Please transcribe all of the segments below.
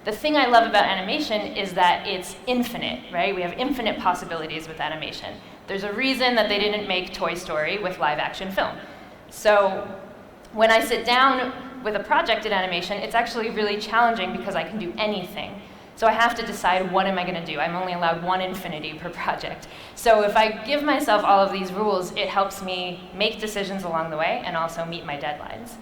The thing I love about animation is that it's infinite, right? We have infinite possibilities with animation. There's a reason that they didn't make Toy Story with live action film. So when I sit down with a project in animation, it's actually really challenging because I can do anything. So I have to decide, what am I going to do? I'm only allowed one infinity per project. So if I give myself all of these rules, it helps me make decisions along the way and also meet my deadlines.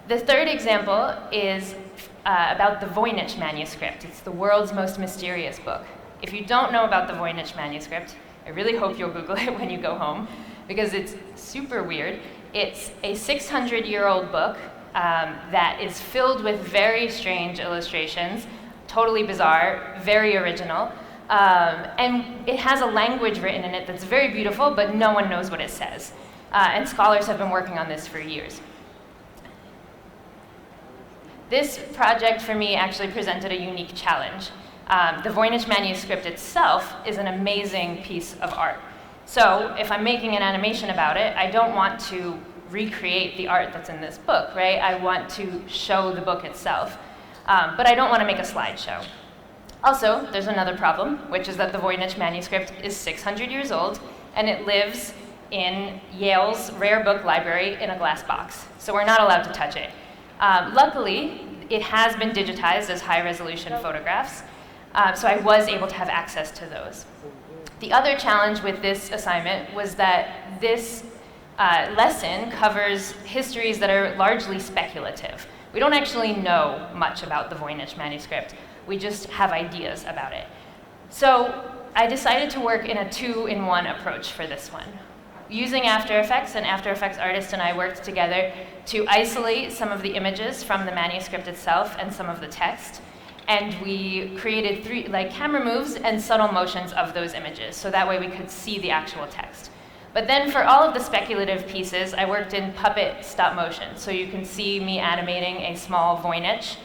The third example is about the Voynich manuscript. It's the world's most mysterious book. If you don't know about the Voynich manuscript, I really hope you'll Google it when you go home, because it's super weird. It's a 600-year-old book that is filled with very strange illustrations, totally bizarre, very original, and it has a language written in it that's very beautiful, but no one knows what it says. And scholars have been working on this for years. This project for me actually presented a unique challenge. The Voynich manuscript itself is an amazing piece of art. So if I'm making an animation about it, I don't want to recreate the art that's in this book, right? I want to show the book itself. But I don't want to make a slideshow. Also, there's another problem, which is that the Voynich manuscript is 600 years old, and it lives in Yale's rare book library in a glass box. So we're not allowed to touch it. Luckily, it has been digitized as high-resolution photographs, so I was able to have access to those. The other challenge with this assignment was that this lesson covers histories that are largely speculative. We don't actually know much about the Voynich manuscript. We just have ideas about it. So I decided to work in a two-in-one approach for this one. Using After Effects, an After Effects artist and I worked together to isolate some of the images from the manuscript itself and some of the text. And we created camera moves and subtle motions of those images, so that way we could see the actual text. But then for all of the speculative pieces, I worked in puppet stop motion. So you can see me animating a small Voynich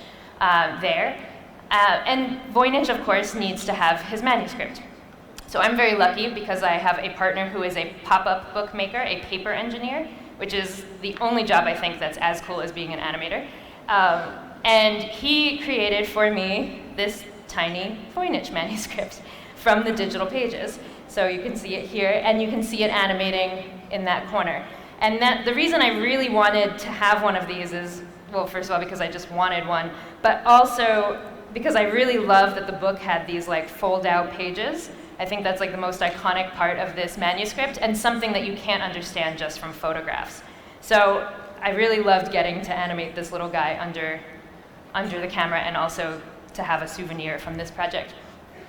there. And Voynich, of course, needs to have his manuscript. So I'm very lucky because I have a partner who is a pop-up bookmaker, a paper engineer, which is the only job I think that's as cool as being an animator. And he created for me this tiny Voynich manuscript from the digital pages. So you can see it here, and you can see it animating in that corner. And the reason I really wanted to have one of these is, well, first of all, because I just wanted one, but also because I really love that the book had these fold-out pages. I think that's the most iconic part of this manuscript, and something that you can't understand just from photographs. So I really loved getting to animate this little guy under the camera, and also to have a souvenir from this project.